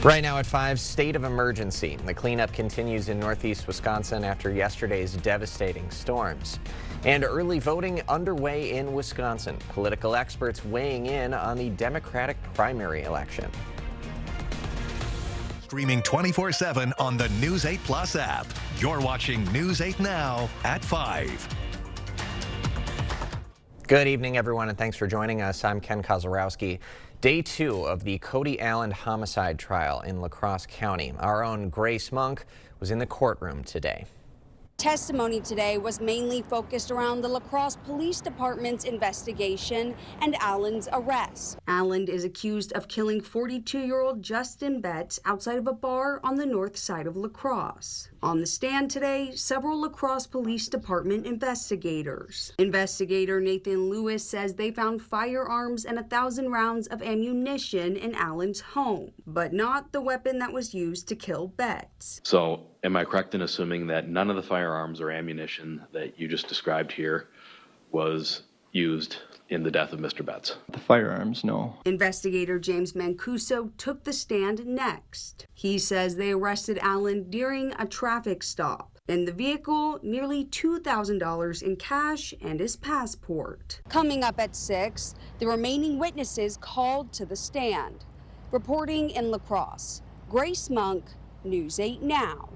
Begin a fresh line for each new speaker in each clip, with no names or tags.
Right now at 5, state of emergency. The cleanup continues in northeast Wisconsin after yesterday's devastating storms. And early voting underway in Wisconsin. Political experts weighing in on the Democratic primary election.
Streaming 24/7 on the News 8 Plus app. You're watching News 8 Now at 5.
Good evening, everyone, and thanks for joining us. I'm Ken Kozorowski. Day 2 of the Cody Allen homicide trial in La Crosse County. Our own Grace Monk was in the courtroom today.
Testimony today was mainly focused around the La Crosse Police Department's investigation and Allen's arrest. Allen is accused of killing 42-year-old Justin Betts outside of a bar on the north side of La Crosse. On the stand today, several La Crosse Police Department investigators. Investigator Nathan Lewis says they found firearms and 1,000 rounds of ammunition in Allen's home, but not the weapon that was used to kill Betts.
So, am I correct in assuming that none of the firearms or ammunition that you just described here was used in the death of Mr. Betts?
The firearms, no.
Investigator James Mancuso took the stand next. He says they arrested Allen during a traffic stop. In the vehicle, nearly $2,000 in cash and his passport. Coming up at 6, the remaining witnesses called to the stand. Reporting in La Crosse, Grace Monk, News 8 Now.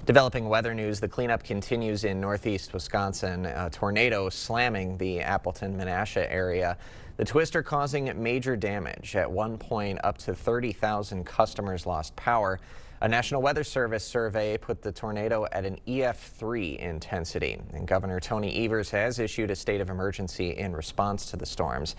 Developing weather news, the cleanup continues in northeast Wisconsin. A tornado slamming the Appleton-Menasha area. The twister causing major damage. At one point, up to 30,000 customers lost power. A National Weather Service survey put the tornado at an EF3 intensity. And Governor Tony Evers has issued a state of emergency in response to the storms.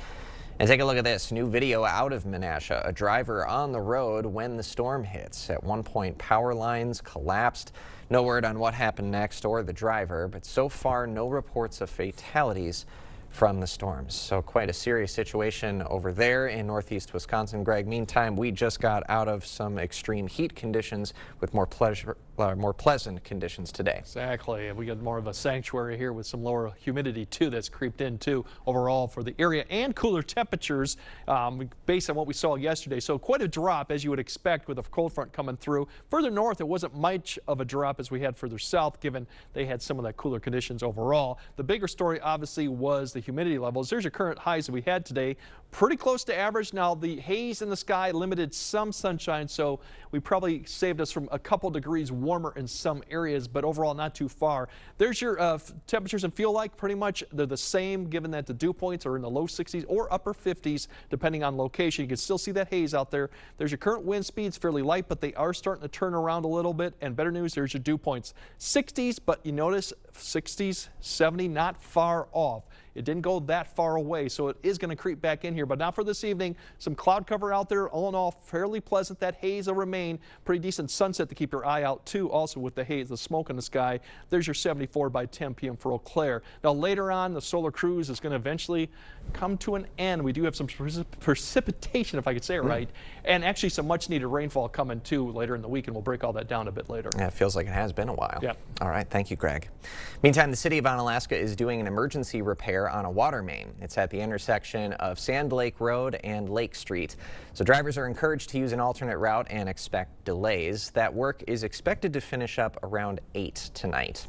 And take a look at this new video out of Menasha. A driver on the road when the storm hits. At one point, power lines collapsed. No word on what happened next or the driver, but so far no reports of fatalities from the storms. So quite a serious situation over there in northeast Wisconsin. Greg, meantime, we just got out of some extreme heat conditions with more pleasant conditions today.
Exactly. We got more of a sanctuary here with some lower humidity too that's creeped in too overall for the area, and cooler temperatures based on what we saw yesterday. So quite a drop as you would expect with a cold front coming through. Further north, it wasn't much of a drop as we had further south, given they had some of that cooler conditions overall. The bigger story obviously was the humidity levels. There's your current highs that we had today, pretty close to average. Now the haze in the sky limited some sunshine, so we probably saved us from a couple degrees warmer in some areas, but overall not too far. There's your temperatures and feel like pretty much they're the same, given that the dew points are in the low 60s or upper 50s depending on location. You can still see that haze out there. There's your current wind speeds, fairly light, but they are starting to turn around a little bit. And better news, there's your dew points, 60s, but you notice 60s, 70, not far off. It didn't go that far away, so it is going to creep back in here, but not for this evening. Some cloud cover out there. All in all, fairly pleasant. That haze will remain. Pretty decent sunset to keep your eye out too, also with the haze, the smoke in the sky. There's your 74 by 10 p.m. for Eau Claire. Now later on, the solar cruise is going to eventually come to an end. We do have some precipitation, if I could say it right, and actually some much needed rainfall coming too later in the week, and we'll break all that down a bit later.
Yeah, it feels like it has been a while.
Yeah.
All right, thank you, Greg. Meantime, the city of Onalaska is doing an emergency repair on a water main. It's at the intersection of Sand Lake Road and Lake Street. So drivers are encouraged to use an alternate route and expect delays. That work is expected to finish up around 8 tonight.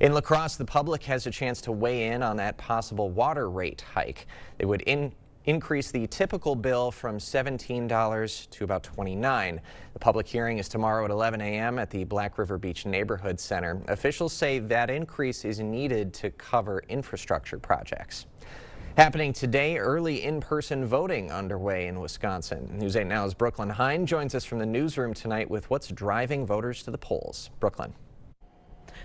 In La Crosse, the public has a chance to weigh in on that possible water rate hike. They would increase the typical bill from $17 to about $29. The public hearing is tomorrow at 11 a.m. at the Black River Beach Neighborhood Center. Officials say that increase is needed to cover infrastructure projects. Happening today, early in-person voting underway in Wisconsin. News 8 Now's Brooklyn Hine joins us from the newsroom tonight with what's driving voters to the polls. Brooklyn.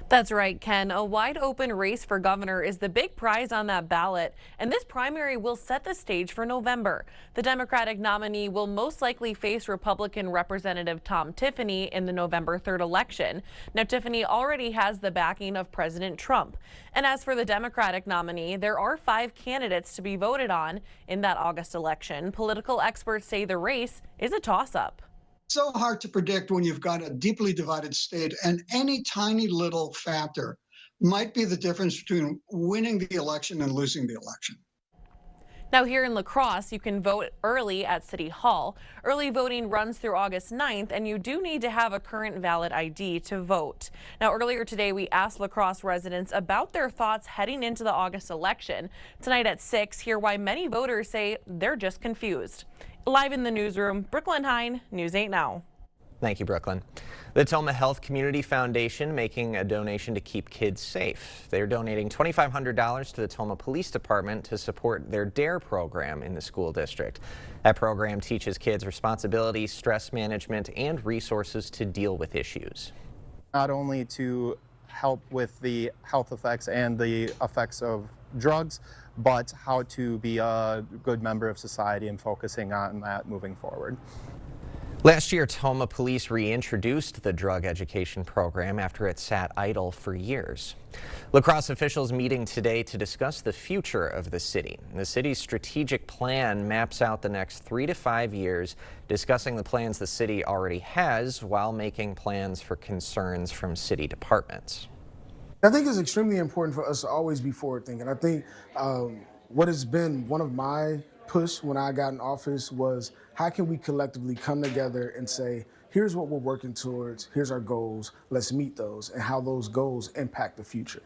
That's right, Ken. A wide open race for governor is the big prize on that ballot, and this primary will set the stage for November. The Democratic nominee will most likely face Republican Representative Tom Tiffany in the November 3rd election. Now, Tiffany already has the backing of President Trump. And as for the Democratic nominee, there are 5 candidates to be voted on in that August election. Political experts say the race is a toss-up.
So hard to predict when you've got a deeply divided state, and any tiny little factor might be the difference between winning the election and losing the election.
Now here in La Crosse, you can vote early at City Hall. Early voting runs through August 9th, and you do need to have a current valid ID to vote. Now earlier today, we asked La Crosse residents about their thoughts heading into the August election. Tonight at 6, hear why many voters say they're just confused. Live in the newsroom, Brooklyn Hine, News 8 Now.
Thank you, Brooklyn. The Toma Health Community Foundation making a donation to keep kids safe. They're donating $2,500 to the Toma Police Department to support their DARE program in the school district. That program teaches kids responsibility, stress management, and resources to deal with issues.
Not only to help with the health effects and the effects of drugs, but how to be a good member of society and focusing on that moving forward.
Last year, Toma Police reintroduced the drug education program after it sat idle for years. La Crosse officials meeting today to discuss the future of the city. The city's strategic plan maps out the next 3 to 5 years, discussing the plans the city already has while making plans for concerns from city departments.
I think it's extremely important for us to always be forward thinking. I think what has been one of my push when I got in office was how can we collectively come together and say, here's what we're working towards, here's our goals, let's meet those, and how those goals impact the future.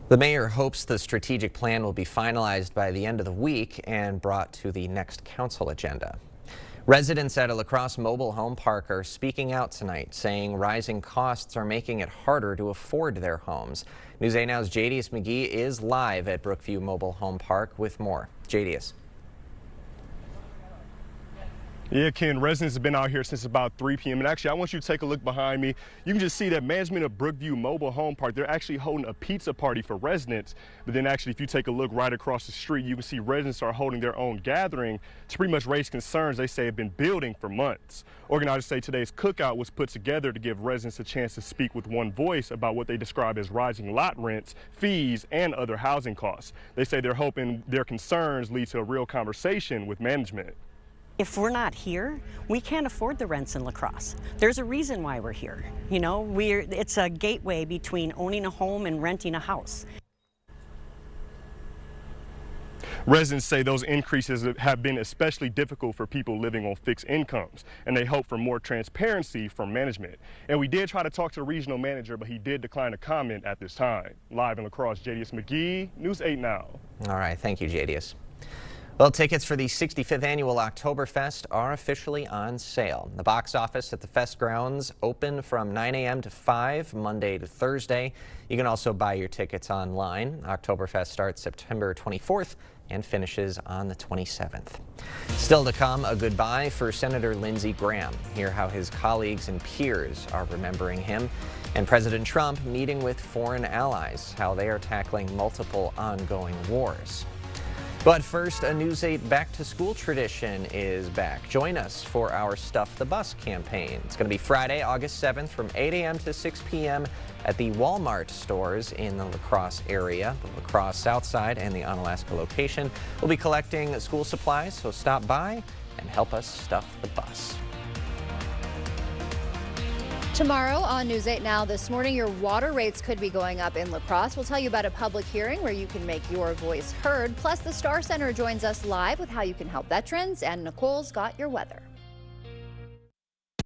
The mayor hopes the strategic plan will be finalized by the end of the week and brought to the next council agenda. Residents at a La Crosse mobile home park are speaking out tonight, saying rising costs are making it harder to afford their homes. News 8 Now's Jadius McGee is live at Brookview Mobile Home Park with more. Jadius.
Yeah, Ken, residents have been out here since about 3 p.m. And actually, I want you to take a look behind me. You can just see that management of Brookview Mobile Home Park, they're actually holding a pizza party for residents. But then actually, if you take a look right across the street, you can see residents are holding their own gathering to pretty much raise concerns they say have been building for months. Organizers say today's cookout was put together to give residents a chance to speak with one voice about what they describe as rising lot rents, fees, and other housing costs. They say they're hoping their concerns lead to a real conversation with management.
If we're not here, we can't afford the rents in La Crosse. There's a reason why we're here. You know, it's a gateway between owning a home and renting a house.
Residents say those increases have been especially difficult for people living on fixed incomes, and they hope for more transparency from management. And we did try to talk to the regional manager, but he did decline to comment at this time. Live in La Crosse, Jadius McGee, News 8 Now.
All right, thank you, Jadius. Well, tickets for the 65th annual Oktoberfest are officially on sale. The box office at the fest grounds open from 9 a.m. to 5, Monday to Thursday. You can also buy your tickets online. Oktoberfest starts September 24th and finishes on the 27th. Still to come, a goodbye for Senator Lindsey Graham. Hear how his colleagues and peers are remembering him. And President Trump meeting with foreign allies, how they are tackling multiple ongoing wars. But first, a News 8 back-to-school tradition is back. Join us for our Stuff the Bus campaign. It's going to be Friday, August 7th from 8 a.m. to 6 p.m. at the Walmart stores in the La Crosse area. The La Crosse Southside and the Onalaska location will be collecting school supplies, so stop by and help us stuff the bus.
Tomorrow on News 8 Now this morning, your water rates could be going up in La Crosse. We'll tell you about a public hearing where you can make your voice heard. Plus, the Star Center joins us live with how you can help veterans, and Nicole's got your weather.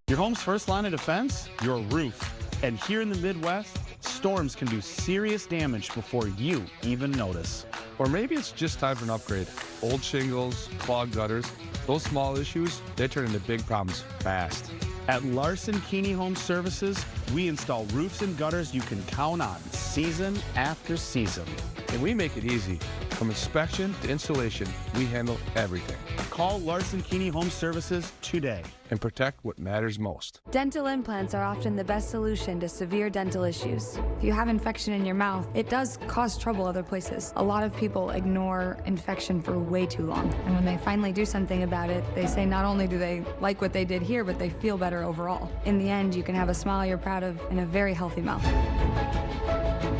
Your home's first line of defense? Your roof. And here in the Midwest, storms can do serious damage before you even notice.
Or maybe it's just time for an upgrade. Old shingles, clogged gutters, those small issues, they turn into big problems fast.
At Larson Keeney Home Services, we install roofs and gutters you can count on season after season.
And we make it easy. From inspection to installation, we handle everything.
Call Larson Keeney Home Services today
and protect what matters most.
Dental implants are often the best solution to severe dental issues. If you have infection in your mouth, it does cause trouble other places. A lot of people ignore infection for way too long. And when they finally do something about it, they say not only do they like what they did here, but they feel better overall. In the end, you can have a smile you're proud of and a very healthy mouth.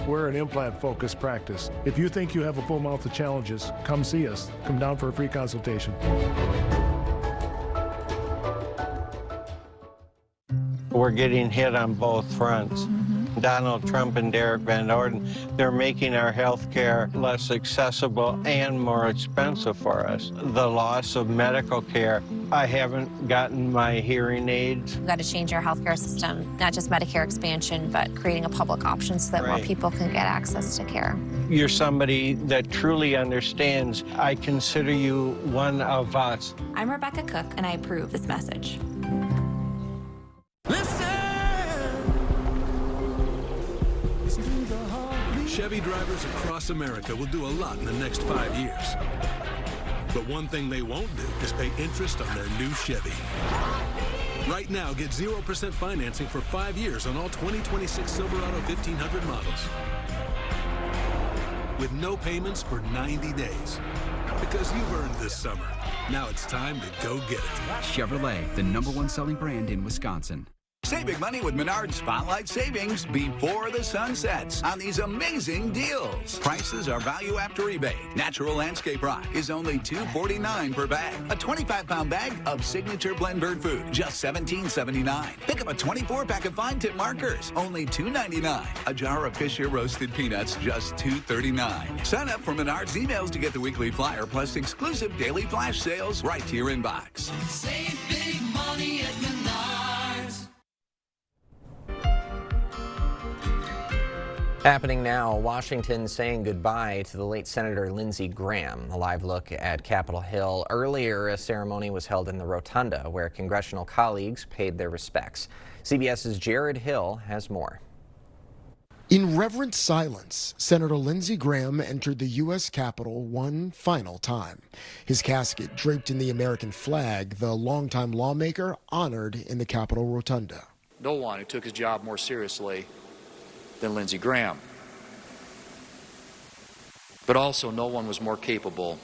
We're an implant-focused practice. If you think you have a full mouth of challenges, come see us. Come down for a free consultation.
We're getting hit on both fronts. Donald Trump and Derek Van Orden, they're making our health care less accessible and more expensive for us. The loss of medical care. I haven't gotten my hearing aids.
We've got to change our healthcare system, not just Medicare expansion, but creating a public option so that more people can get access to care.
You're somebody that truly understands. I consider you one of us.
I'm Rebecca Cook, and I approve this message.
Chevy drivers across America will do a lot in the next 5 years. But one thing they won't do is pay interest on their new Chevy. Right now, get 0% financing for 5 years on all 2026 Silverado 1500 models. With no payments for 90 days. Because you've earned this summer. Now it's time to go get it.
Chevrolet, the #1 selling brand in Wisconsin.
Save big money with Menards Spotlight Savings before the sun sets on these amazing deals. Prices are value after rebate. Natural Landscape Rock is only $2.49 per bag. A 25-pound bag of Signature Blend Bird Food, just $17.79. Pick up a 24-pack of fine tip markers, only $2.99. A jar of Fisher roasted peanuts, just $2.39. Sign up for Menards emails to get the weekly flyer plus exclusive daily flash sales right to your inbox.
Save big money at Menards.
Happening now, Washington saying goodbye to the late Senator Lindsey Graham. A live look at Capitol Hill. Earlier, a ceremony was held in the Rotunda where congressional colleagues paid their respects. CBS's Jared Hill has more.
In reverent silence, Senator Lindsey Graham entered the U.S. Capitol one final time. His casket draped in the American flag, the longtime lawmaker honored in the Capitol Rotunda.
No one who took his job more seriously than Lindsey Graham. But also no one was more capable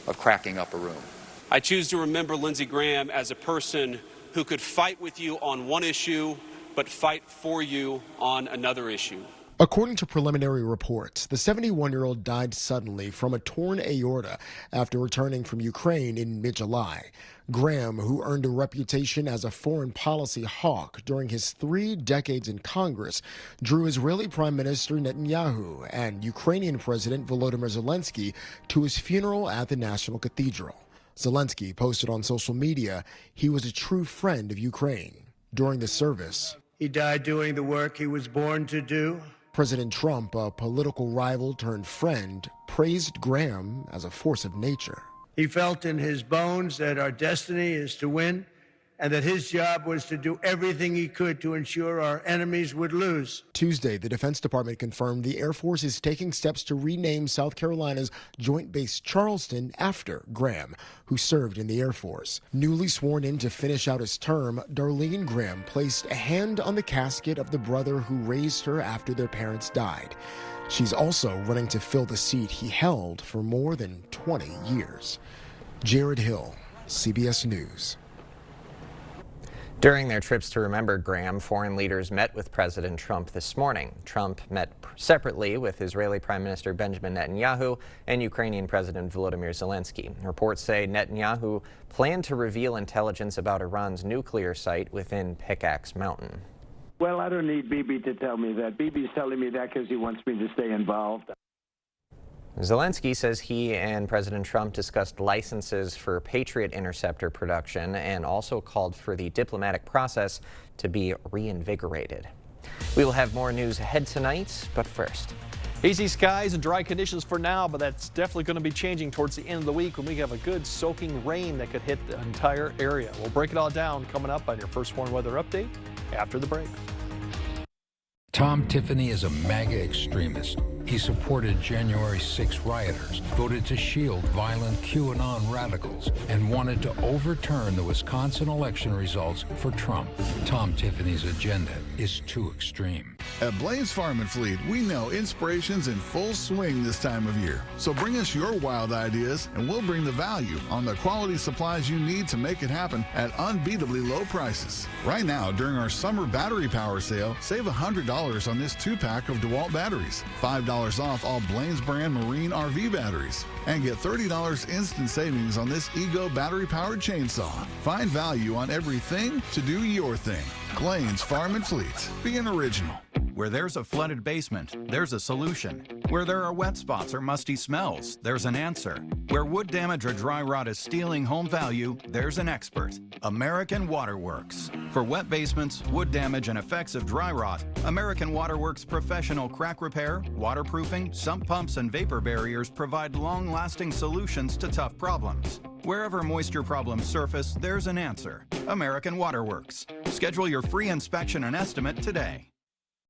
of cracking up a room.
I choose to remember Lindsey Graham as a person who could fight with you on one issue, but fight for you on another issue.
According to preliminary reports, the 71-year-old died suddenly from a torn aorta after returning from Ukraine in mid-July. Graham, who earned a reputation as a foreign policy hawk during his 3 decades in Congress, drew Israeli Prime Minister Netanyahu and Ukrainian President Volodymyr Zelensky to his funeral at the National Cathedral. Zelensky posted on social media he was a true friend of Ukraine. During the service,
he died doing the work he was born to do.
President Trump, a political rival turned friend, praised Graham as a force of nature.
He felt in his bones that our destiny is to win and that his job was to do everything he could to ensure our enemies would lose.
Tuesday, the Defense Department confirmed the Air Force is taking steps to rename South Carolina's Joint Base Charleston after Graham, who served in the Air Force. Newly sworn in to finish out his term, Darlene Graham placed a hand on the casket of the brother who raised her after their parents died. She's also running to fill the seat he held for more than 20 years. Jared Hill, CBS News.
During their trips to remember Graham, foreign leaders met with President Trump this morning. Trump met separately with Israeli Prime Minister Benjamin Netanyahu and Ukrainian President Volodymyr Zelensky. Reports say Netanyahu planned to reveal intelligence about Iran's nuclear site within Pickaxe Mountain.
Well, I don't need Bibi to tell me that. Bibi's telling me that because he wants me to stay involved.
Zelensky says he and President Trump discussed licenses for Patriot interceptor production and also called for the diplomatic process to be reinvigorated. We will have more news ahead tonight, but first.
Easy skies and dry conditions for now, but that's definitely going to be changing towards the end of the week when we have a good soaking rain that could hit the entire area. We'll break it all down coming up on your First Warn Weather Update after the break.
Tom Tiffany is a MAGA extremist. He supported January 6 rioters, voted to shield violent QAnon radicals, and wanted to overturn the Wisconsin election results for Trump. Tom Tiffany's agenda is too extreme.
At Blaze Farm and Fleet, we know inspiration's in full swing this time of year. So bring us your wild ideas, and we'll bring the value on the quality supplies you need to make it happen at unbeatably low prices. Right now, during our summer battery power sale, save $100 on this 2-pack of DeWalt batteries, $5 off all Blaine's brand marine RV batteries, and get $30 instant savings on this Ego battery-powered chainsaw. Find value on everything to do your thing. Blaine's Farm and Fleet. Be an original.
Where there's a flooded basement, there's a solution. Where there are wet spots or musty smells, there's an answer. Where wood damage or dry rot is stealing home value, there's an expert. American Waterworks. For wet basements, wood damage, and effects of dry rot, American Waterworks professional crack repair, waterproofing, sump pumps, and vapor barriers provide long-lasting solutions to tough problems. Wherever moisture problems surface, there's an answer. American Waterworks. Schedule your free inspection and estimate today.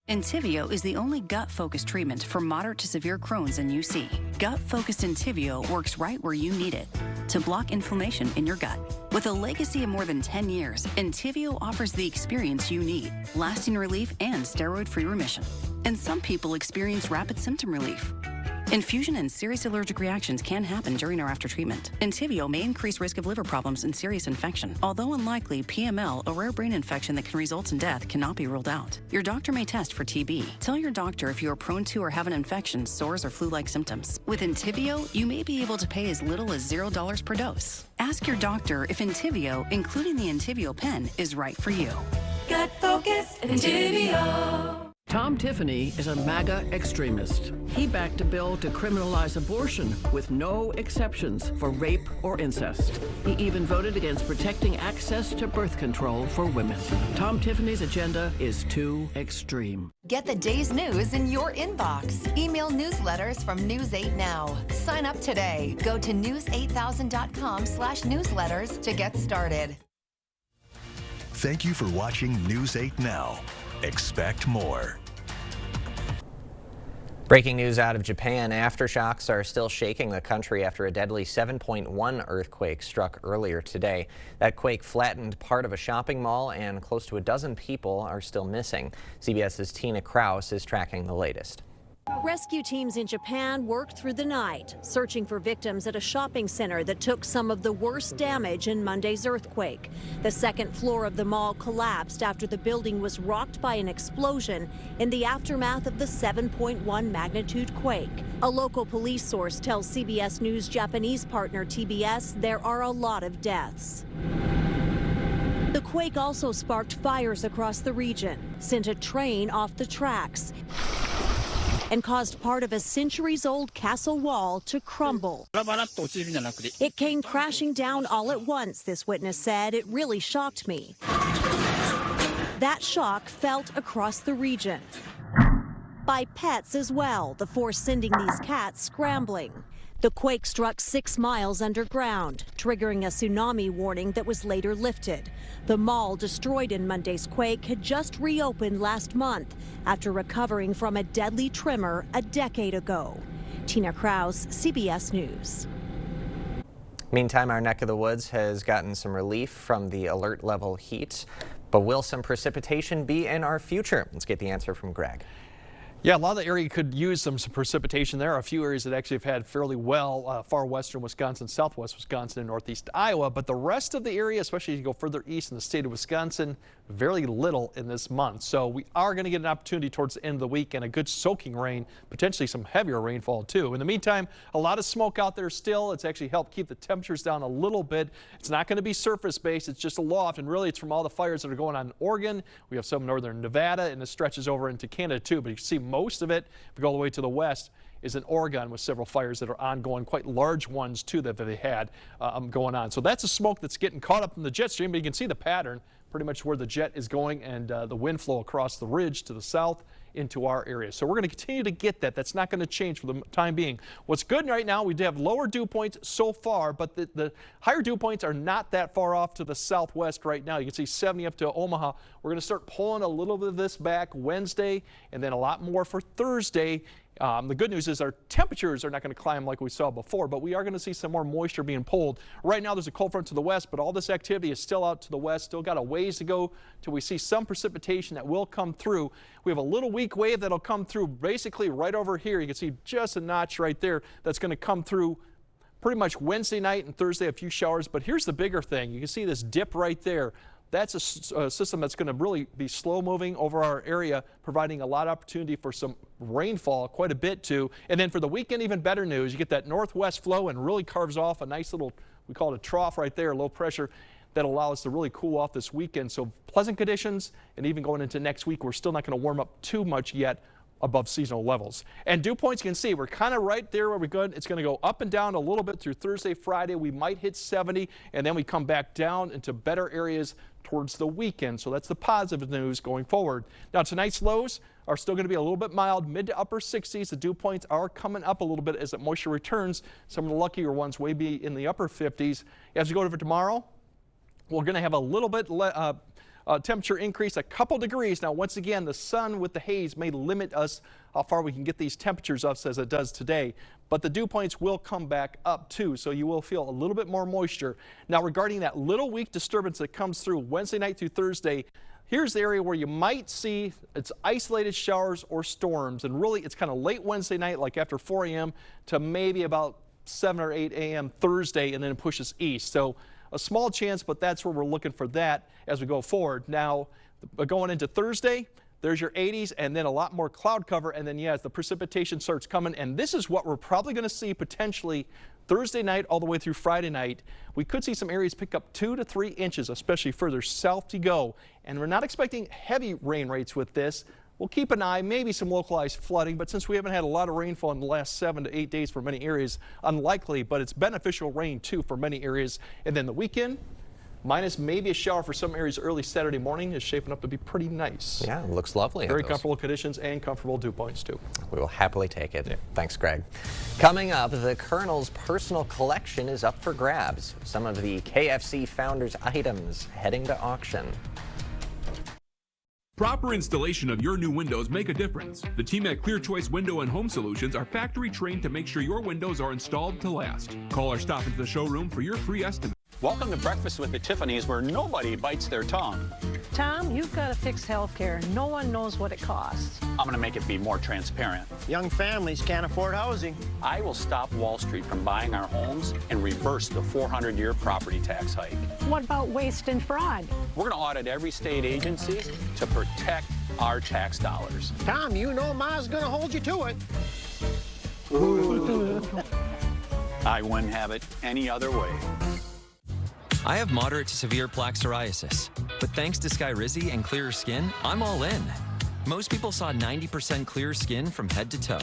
Entyvio is the only gut-focused treatment for moderate to severe Crohn's and UC. Gut-focused Entyvio works right where you need it to block inflammation in your gut. With a legacy of more than 10 years, Entyvio offers the experience you need, lasting relief and steroid-free remission. And some people experience rapid symptom relief. Infusion and serious allergic reactions can happen during or after treatment. Entyvio may increase risk of liver problems and serious infection. Although unlikely, PML, a rare brain infection that can result in death, cannot be ruled out. Your doctor may test for TB. Tell your doctor if you are prone to or have an infection, sores, or flu-like symptoms. With Entyvio, you may be able to pay as little as $0 per dose. Ask your doctor if Entyvio, including the Entyvio pen, is right for you.
Gut focused Entyvio.
Tom Tiffany is a MAGA extremist. He backed a bill to criminalize abortion with no exceptions for rape or incest. He even voted against protecting access to birth control for women. Tom Tiffany's agenda is too extreme.
Get the day's news in your inbox. Email newsletters from News 8 Now. Sign up today. Go to news8000.com/newsletters to get started.
Thank you for watching News 8 Now. Expect more.
Breaking news out of Japan. Aftershocks are still shaking the country after a deadly 7.1 earthquake struck earlier today. That quake flattened part of a shopping mall, and close to a dozen people are still missing. CBS's Tina Kraus is tracking the latest.
Rescue teams in Japan worked through the night, searching for victims at a shopping center that took some of the worst damage in Monday's earthquake. The second floor of the mall collapsed after the building was rocked by an explosion in the aftermath of the 7.1 magnitude quake. A local police source tells CBS News' Japanese partner TBS there are a lot of deaths. The quake also sparked fires across the region, sent a train off the tracks, and caused part of a centuries-old castle wall to crumble. It came crashing down all at once, this witness said. It really shocked me. That shock felt across the region. By pets as well, the force sending these cats scrambling. The quake struck 6 miles underground, triggering a tsunami warning that was later lifted. The mall destroyed in Monday's quake had just reopened last month after recovering from a deadly tremor a decade ago. Tina Kraus, CBS News.
Meantime, our neck of the woods has gotten some relief from the alert level heat, but will some precipitation be in our future? Let's get the answer from Greg.
Yeah, a lot of the area could use some precipitation. There are a few areas that actually have had fairly well, far western Wisconsin, southwest Wisconsin, and northeast Iowa. But the rest of the area, especially as you go further east in the state of Wisconsin, very little in this month. So we are going to get an opportunity towards the end of the week and a good soaking rain, potentially some heavier rainfall too. In the meantime, a lot of smoke out there still. It's actually helped keep the temperatures down a little bit. It's not going to be surface based. It's just a loft, and really it's from all the fires that are going on in Oregon. We have some northern Nevada, and it stretches over into Canada too. But you can see most of it, if we go all the way to the west, is in Oregon with several fires that are ongoing, quite large ones too that they had going on. So that's the smoke that's getting caught up in the jet stream, but you can see the pattern pretty much where the jet is going and the wind flow across the ridge to the south into our area. So we're going to continue to get that. That's not going to change for the time being. What's good right now, we do have lower dew points so far, but the higher dew points are not that far off to the southwest right now. You can see 70 up to Omaha. We're going to start pulling a little bit of this back Wednesday and then a lot more for Thursday. The good news is our temperatures are not going to climb like we saw before, but we are going to see some more moisture being pulled. Right now there's a cold front to the west, but all this activity is still out to the west. Still got a ways to go till we see some precipitation that will come through. We have a little weak wave that'll come through basically right over here. You can see just a notch right there that's going to come through pretty much Wednesday night and Thursday, a few showers. But here's the bigger thing. You can see this dip right there. That's a system that's going to really be slow moving over our area, providing a lot of opportunity for some rainfall, quite a bit too. And then for the weekend, even better news, you get that northwest flow and really carves off a nice little, we call it a trough right there, low pressure. that'll allow us to really cool off this weekend. So pleasant conditions, and even going into next week, we're still not going to warm up too much yet above seasonal levels. And dew points, you can see we're kind of right there where we're good. It's going to go up and down a little bit through Thursday, Friday. We might hit 70, and then we come back down into better areas towards the weekend. So that's the positive news going forward. Now tonight's lows are still going to be a little bit mild, mid to upper 60s. The dew points are coming up a little bit as the moisture returns. Some of the luckier ones may be in the upper 50s. As we go over tomorrow, we're going to have a little bit temperature increase, a couple degrees. Now, once again, the sun with the haze may limit us how far we can get these temperatures up as it does today. But the dew points will come back up too, so you will feel a little bit more moisture. Now, regarding that little weak disturbance that comes through Wednesday night through Thursday, here's the area where you might see it's isolated showers or storms. And really, it's kind of late Wednesday night, like after 4 a.m. to maybe about 7 or 8 a.m. Thursday, and then it pushes east. So a small chance, but that's where we're looking for that as we go forward. Now, going into Thursday, there's your 80s and then a lot more cloud cover. And then, yes, the precipitation starts coming. And this is what we're probably going to see potentially Thursday night all the way through Friday night. We could see some areas pick up 2 to 3 inches, especially further south you go. And we're not expecting heavy rain rates with this. We'll keep an eye, maybe some localized flooding, but since we haven't had a lot of rainfall in the last 7 to 8 days for many areas, unlikely, but it's beneficial rain too for many areas. And then the weekend, minus maybe a shower for some areas early Saturday morning, is shaping up to be pretty nice.
Yeah, it looks lovely.
Very comfortable conditions and comfortable dew points too.
We will happily take it. Yeah. Thanks, Greg. Coming up, the Colonel's personal collection is up for grabs. Some of the KFC founder's items heading to auction.
Proper installation of your new windows make a difference. The team at Clear Choice Window and Home Solutions are factory trained to make sure your windows are installed to last. Call or stop into the showroom for your free estimate.
Welcome to Breakfast with the Tiffany's, where nobody bites their tongue.
Tom, you've got to fix healthcare. No one knows what it costs.
I'm going to make it be more transparent.
Young families can't afford housing.
I will stop Wall Street from buying our homes and reverse the 400-year property tax hike.
What about waste and fraud?
We're going to audit every state agency to protect our tax dollars.
Tom, you know Ma's going to hold you to it.
I wouldn't have it any other way.
I have moderate to severe plaque psoriasis, but thanks to Skyrizi and clearer skin, I'm all in. Most people saw 90% clearer skin from head to toe.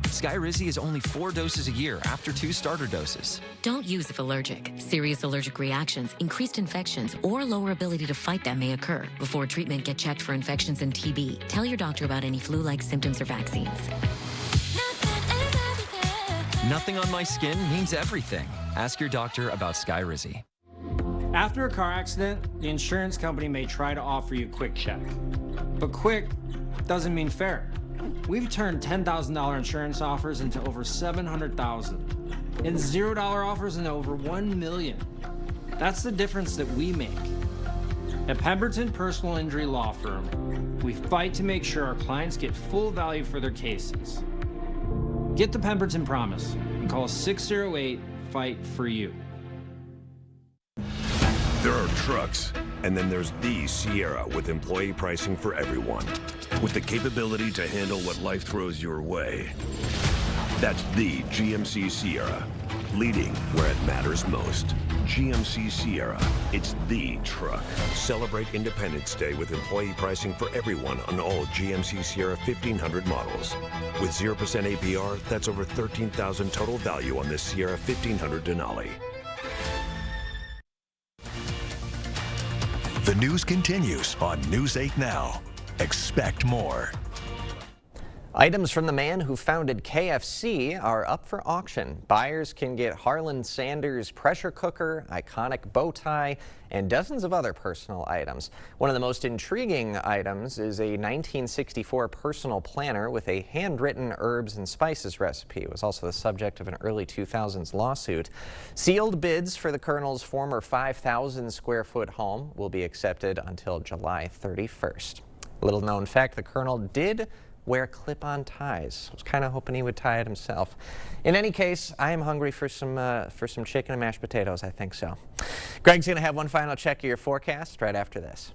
Skyrizi is only 4 doses a year after 2 starter doses.
Don't use if allergic. Serious allergic reactions, increased infections, or lower ability to fight them may occur. Before treatment, get checked for infections and TB. Tell your doctor about any flu-like symptoms or vaccines.
Nothing on my skin means everything. Ask your doctor about Skyrizi.
After a car accident, the insurance company may try to offer you a quick check. But quick doesn't mean fair. We've turned $10,000 insurance offers into over $700,000 and $0 offers into over $1 million. That's the difference that we make. At Pemberton Personal Injury Law Firm, we fight to make sure our clients get full value for their cases. Get the Pemberton Promise and call 608-FIGHT-FOR-YOU.
There are trucks, and then there's the Sierra with employee pricing for everyone. With the capability to handle what life throws your way. That's the GMC Sierra, leading where it matters most. GMC Sierra, it's the truck. Celebrate Independence Day with employee pricing for everyone on all GMC Sierra 1500 models. With 0% APR, that's over $13,000 total value on this Sierra 1500 Denali.
The news continues on News 8 Now. Expect more.
Items from the man who founded KFC are up for auction. Buyers can get Harlan Sanders' pressure cooker, iconic bow tie, and dozens of other personal items. One of the most intriguing items is a 1964 personal planner with a handwritten herbs and spices recipe. It was also the subject of an early 2000s lawsuit. Sealed bids for the Colonel's former 5,000 square foot home will be accepted until July 31st. Little known fact, the Colonel did wear clip-on ties. I was kind of hoping he would tie it himself. In any case, I am hungry for some chicken and mashed potatoes. I think so. Greg's going to have one final check of your forecast right after this.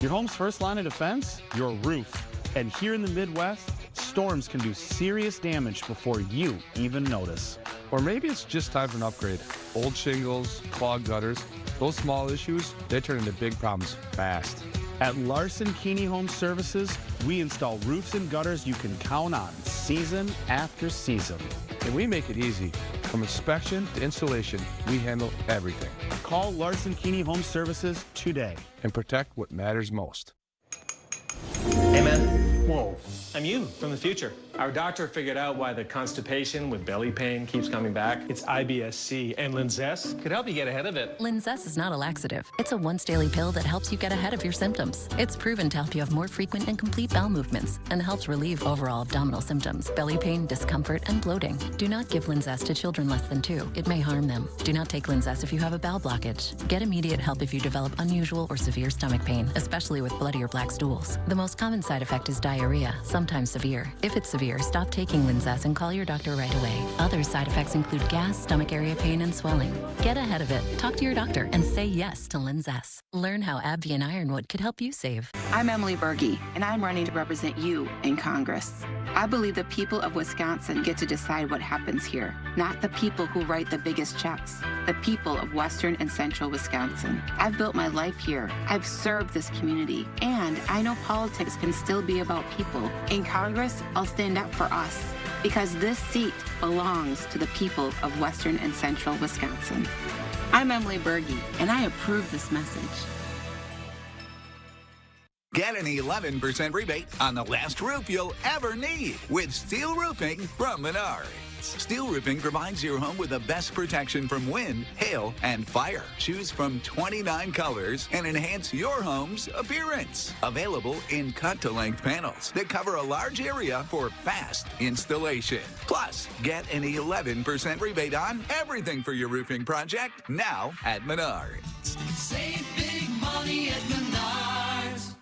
Your home's first line of defense? Your roof. And here in the Midwest, storms can do serious damage before you even notice.
Or maybe it's just time for an upgrade. Old shingles, clogged gutters,
Those small issues, they turn into big problems fast. At Larson Keeney Home Services, we install roofs and gutters you can count on season after season. And we make it easy. From inspection to installation, we handle everything. Call Larson Keeney Home Services today and protect what matters most.
Hey man. Whoa. I'm you from the future. Our doctor figured out why the constipation with belly pain keeps coming back. It's IBS-C, and Linzess could help you get ahead of it.
Linzess is not a laxative. It's a once daily pill that helps you get ahead of your symptoms. It's proven to help you have more frequent and complete bowel movements and helps relieve overall abdominal symptoms, belly pain, discomfort, and bloating. Do not give Linzess to children less than 2. It may harm them. Do not take Linzess if you have a bowel blockage. Get immediate help if you develop unusual or severe stomach pain, especially with bloody or black stools. The most common side effect is diarrhea, sometimes severe. If it's severe, stop taking Linzess and call your doctor right away. Other side effects include gas, stomach area pain, and swelling. Get ahead of it. Talk to your doctor and say yes to Linzess. Learn how AbbVie and Ironwood could help you save.
I'm Emily Berge, and I'm running to represent you in Congress. I believe the people of Wisconsin get to decide what happens here, not the people who write the biggest checks, the people of Western and Central Wisconsin. I've built my life here. I've served this community, and I know politics can still be about people. In Congress, I'll stand up for us, because this seat belongs to the people of Western and Central Wisconsin. I'm Emily Berge, and I approve this message.
Get an 11% rebate on the last roof you'll ever need with steel roofing from Menards. Steel roofing provides your home with the best protection from wind, hail, and fire. Choose from 29 colors and enhance your home's appearance. Available in cut-to-length panels that cover a large area for fast installation. Plus, get an 11% rebate on everything for your roofing project now at Menards.
Save big money at Menards.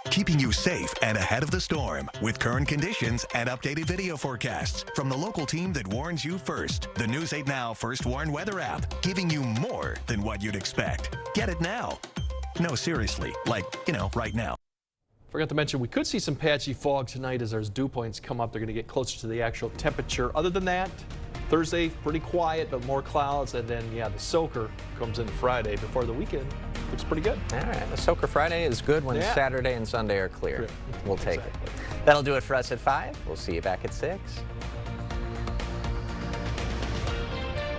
Keeping you safe and ahead of the storm with current conditions and updated video forecasts from the local team that warns you first. The News 8 Now First Warn weather app, giving you more than what you'd expect. Get it now. No, seriously, like, right now.
Forgot to mention, we could see some patchy fog tonight as our dew points come up. They're going to get closer to the actual temperature. Other than that, Thursday, pretty quiet, but more clouds. And then, the soaker comes in Friday before the weekend. Looks pretty good.
All right, the soaker Friday is good when Saturday and Sunday are clear. We'll take it. That'll do it for us at 5. We'll see you back at 6.